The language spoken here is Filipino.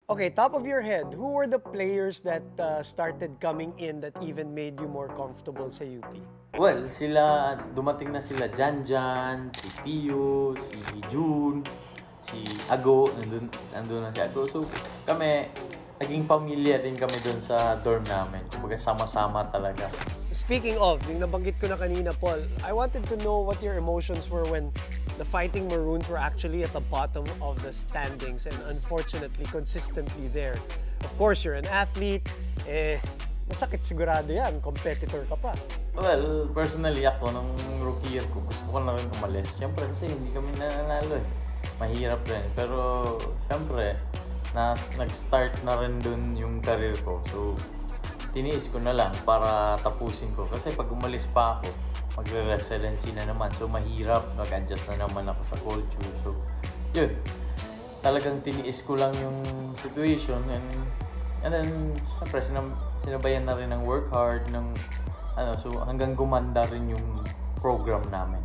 Okay, top of your head, who were the players that started coming in that even made you more comfortable sa UP? Well, sila, dumating na sila Janjan, si Pio, si June, si Ago, nandun na si Ago. So, kami, naging pamilya din kami dun sa dorm namin. Kumbaga, sama-sama talaga. Speaking of, yung nabanggit ko na kanina, Paul, I wanted to know what your emotions were when the Fighting Maroons were actually at the bottom of the standings and unfortunately consistently there. Of course, you're an athlete, masakit sigurado yan, competitor ka pa. Well, personally ako, nung rookie year ko, gusto ko na rin umalis. Siyempre kasi hindi kami nananalo eh. Mahirap rin. Pero siyempre, nag-start na rin dun yung career ko. So, tiniis ko na lang para tapusin ko. Kasi pag umalis pa ako, magre-residency na naman. So, mahirap. Mag-adjust na naman ako sa culture. So, yun. Talagang tiniis ko lang yung situation. And then, syempre, sinabayan na rin ng work hard, so hanggang gumanda rin yung program namin.